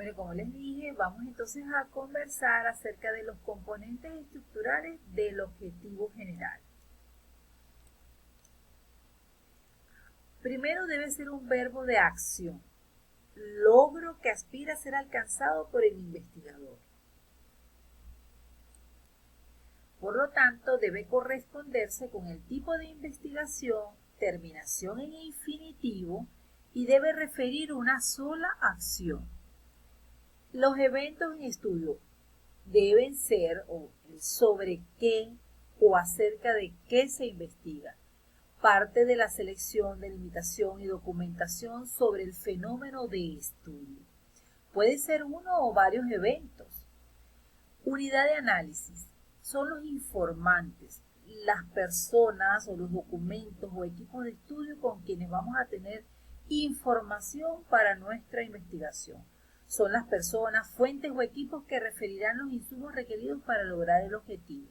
Bueno, como les dije, vamos entonces a conversar acerca de los componentes estructurales del objetivo general. Primero debe ser un verbo de acción, logro que aspira a ser alcanzado por el investigador. Por lo tanto, debe corresponderse con el tipo de investigación, terminación en infinitivo y debe referir una sola acción. Los eventos en estudio deben ser el sobre qué o acerca de qué se investiga, parte de la selección, delimitación y documentación sobre el fenómeno de estudio. Puede ser uno o varios eventos. Unidad de análisis. Son los informantes, las personas o los documentos o equipos de estudio con quienes vamos a tener información para nuestra investigación. Son las personas, fuentes o equipos que referirán los insumos requeridos para lograr el objetivo.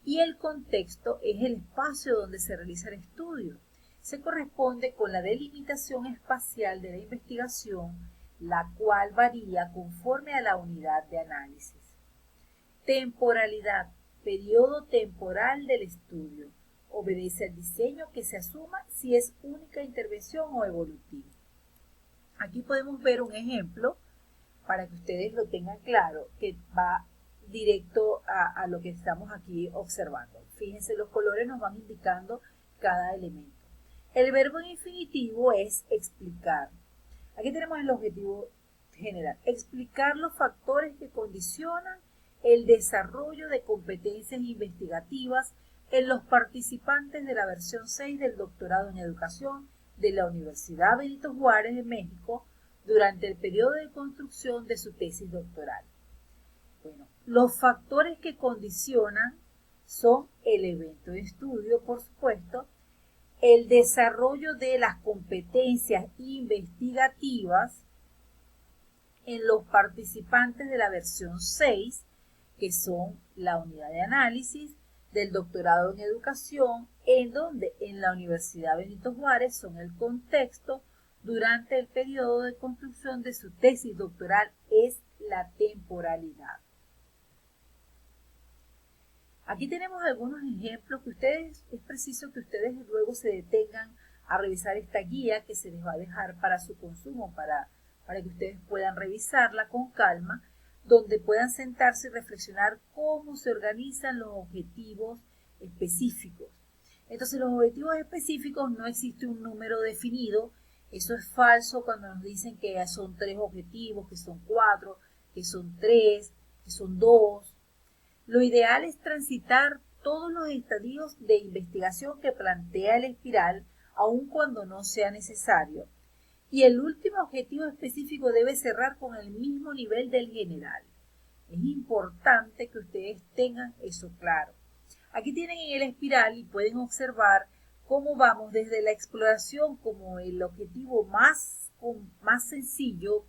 Y el contexto es el espacio donde se realiza el estudio. Se corresponde con la delimitación espacial de la investigación, la cual varía conforme a la unidad de análisis. Temporalidad, periodo temporal del estudio. Obedece al diseño que se asuma si es única intervención o evolutiva. Aquí podemos ver un ejemplo para que ustedes lo tengan claro, que va directo a lo que estamos aquí observando. Fíjense, los colores nos van indicando cada elemento. El verbo en infinitivo es explicar. Aquí tenemos el objetivo general. Explicar los factores que condicionan el desarrollo de competencias investigativas en los participantes de la versión 6 del doctorado en educación de la Universidad Benito Juárez de México durante el periodo de construcción de su tesis doctoral. Bueno, los factores que condicionan son el evento de estudio, por supuesto, el desarrollo de las competencias investigativas en los participantes de la versión 6, que son la unidad de análisis del doctorado en educación, en donde en la Universidad Benito Juárez son el contexto durante el periodo de construcción de su tesis doctoral, es la temporalidad. Aquí tenemos algunos ejemplos que es preciso que ustedes luego se detengan a revisar esta guía que se les va a dejar para su consumo, para que ustedes puedan revisarla con calma, donde puedan sentarse y reflexionar cómo se organizan los objetivos específicos. Entonces, los objetivos específicos no existe un número definido. Eso es falso cuando nos dicen que son 3 objetivos, que son 4, que son 3, que son 2. Lo ideal es transitar todos los estadios de investigación que plantea el espiral, aun cuando no sea necesario. Y el último objetivo específico debe cerrar con el mismo nivel del general. Es importante que ustedes tengan eso claro. Aquí tienen en el espiral y pueden observar cómo vamos desde la exploración como el objetivo más sencillo,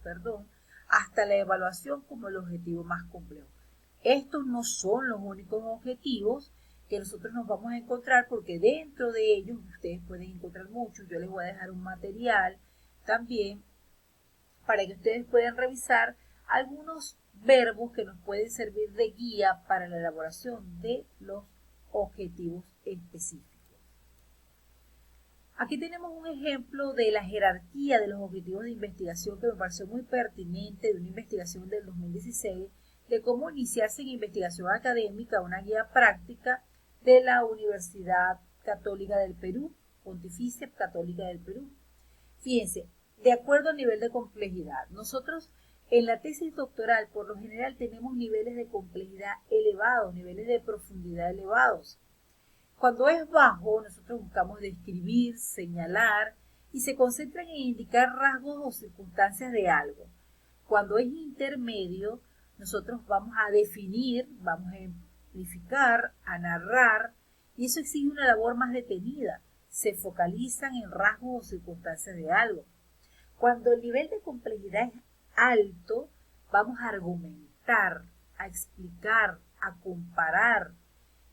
hasta la evaluación como el objetivo más complejo. Estos no son los únicos objetivos que nosotros nos vamos a encontrar, porque dentro de ellos ustedes pueden encontrar muchos. Yo les voy a dejar un material también para que ustedes puedan revisar algunos verbos que nos pueden servir de guía para la elaboración de los objetivos específicos. Aquí tenemos un ejemplo de la jerarquía de los objetivos de investigación que me pareció muy pertinente, de una investigación del 2016, de cómo iniciarse en investigación académica, una guía práctica de la Universidad Católica del Perú, Pontificia Católica del Perú. Fíjense, de acuerdo al nivel de complejidad, nosotros en la tesis doctoral por lo general tenemos niveles de complejidad elevados, niveles de profundidad elevados. Cuando es bajo, nosotros buscamos describir, señalar y se concentran en indicar rasgos o circunstancias de algo. Cuando es intermedio, nosotros vamos a definir, vamos a amplificar, a narrar, y eso exige una labor más detenida. Se focalizan en rasgos o circunstancias de algo. Cuando el nivel de complejidad es alto, vamos a argumentar, a explicar, a comparar,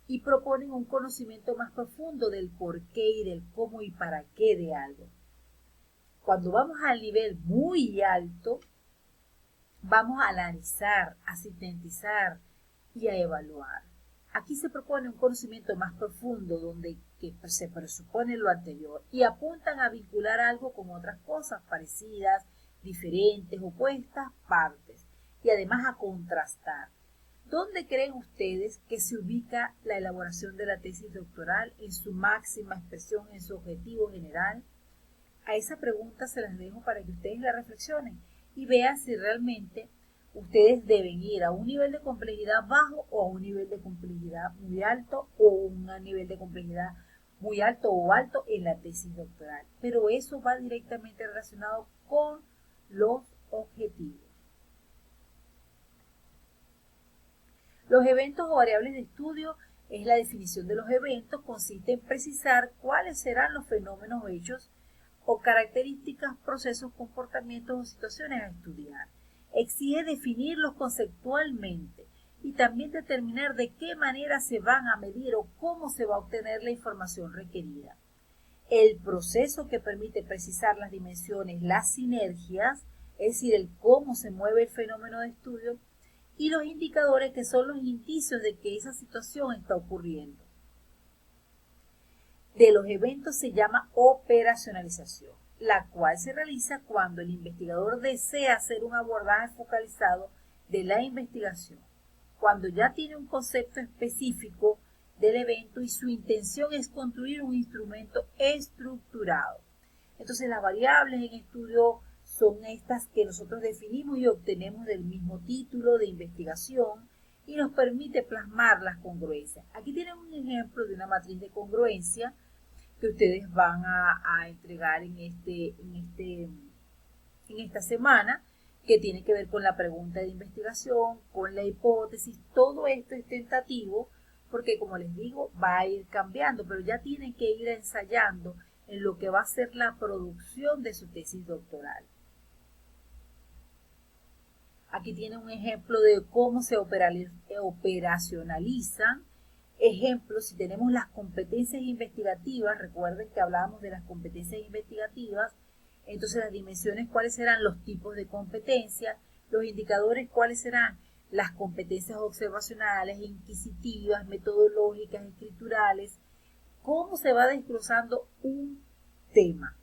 y proponen un conocimiento más profundo del por qué y del cómo y para qué de algo. Cuando vamos al nivel muy alto, vamos a analizar, a sintetizar y a evaluar. Aquí se propone un conocimiento más profundo donde se presupone lo anterior y apuntan a vincular algo con otras cosas parecidas, diferentes, opuestas, partes y además a contrastar. ¿Dónde creen ustedes que se ubica la elaboración de la tesis doctoral en su máxima expresión, en su objetivo general? A esa pregunta se las dejo para que ustedes la reflexionen y vean si realmente ustedes deben ir a un nivel de complejidad bajo o a un nivel de complejidad muy alto o un nivel de complejidad muy alto o alto en la tesis doctoral. Pero eso va directamente relacionado con los objetivos. Los eventos o variables de estudio es la definición de los eventos, consiste en precisar cuáles serán los fenómenos o hechos o características, procesos, comportamientos o situaciones a estudiar. Exige definirlos conceptualmente y también determinar de qué manera se van a medir o cómo se va a obtener la información requerida. El proceso que permite precisar las dimensiones, las sinergias, es decir, el cómo se mueve el fenómeno de estudio, y los indicadores que son los indicios de que esa situación está ocurriendo. De los eventos se llama operacionalización, la cual se realiza cuando el investigador desea hacer un abordaje focalizado de la investigación, cuando ya tiene un concepto específico del evento y su intención es construir un instrumento estructurado. Entonces las variables en estudio son estas que nosotros definimos y obtenemos del mismo título de investigación y nos permite plasmar las congruencias. Aquí tienen un ejemplo de una matriz de congruencia que ustedes van a entregar en esta semana, que tiene que ver con la pregunta de investigación, con la hipótesis. Todo esto es tentativo porque, como les digo, va a ir cambiando, pero ya tienen que ir ensayando en lo que va a ser la producción de su tesis doctoral. Aquí tienen un ejemplo de cómo se operacionalizan. Ejemplo, si tenemos las competencias investigativas, recuerden que hablábamos de las competencias investigativas, entonces las dimensiones, cuáles serán los tipos de competencias, los indicadores, cuáles serán las competencias observacionales, inquisitivas, metodológicas, escriturales, cómo se va desglosando un tema.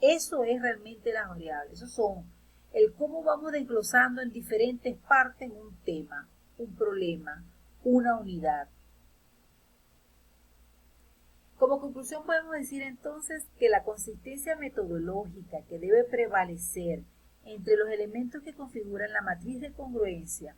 Eso es realmente las variables, esos son el cómo vamos desglosando en diferentes partes un tema, un problema, una unidad. Como conclusión podemos decir entonces que la consistencia metodológica que debe prevalecer entre los elementos que configuran la matriz de congruencia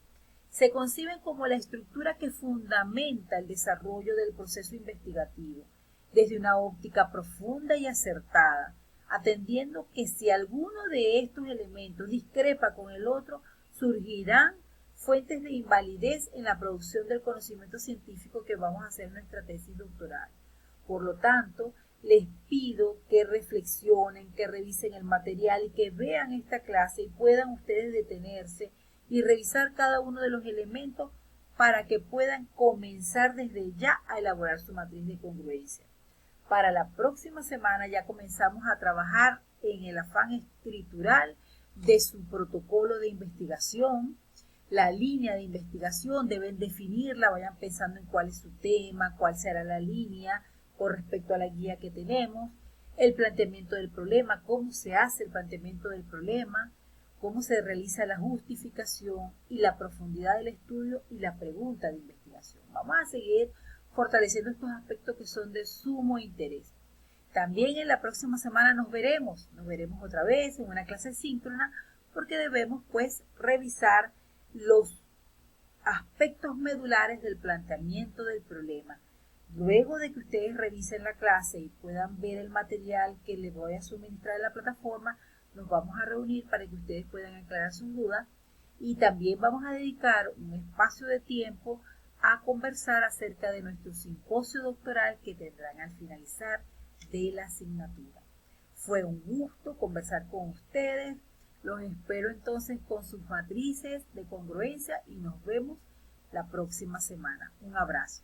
se conciben como la estructura que fundamenta el desarrollo del proceso investigativo desde una óptica profunda y acertada, atendiendo que si alguno de estos elementos discrepa con el otro, surgirán fuentes de invalidez en la producción del conocimiento científico que vamos a hacer en nuestra tesis doctoral. Por lo tanto, les pido que reflexionen, que revisen el material y que vean esta clase y puedan ustedes detenerse y revisar cada uno de los elementos para que puedan comenzar desde ya a elaborar su matriz de congruencia. Para la próxima semana ya comenzamos a trabajar en el afán escritural de su protocolo de investigación, la línea de investigación, deben definirla, vayan pensando en cuál es su tema, cuál será la línea con respecto a la guía que tenemos, el planteamiento del problema, cómo se hace el planteamiento del problema, cómo se realiza la justificación y la profundidad del estudio y la pregunta de investigación. Vamos a seguir fortaleciendo estos aspectos que son de sumo interés. También en la próxima semana nos veremos otra vez en una clase síncrona porque debemos pues revisar los aspectos medulares del planteamiento del problema. Luego de que ustedes revisen la clase y puedan ver el material que les voy a suministrar en la plataforma, nos vamos a reunir para que ustedes puedan aclarar sus dudas y también vamos a dedicar un espacio de tiempo a conversar acerca de nuestro simposio doctoral que tendrán al finalizar de la asignatura. Fue un gusto conversar con ustedes. Los espero entonces con sus matrices de congruencia y nos vemos la próxima semana. Un abrazo.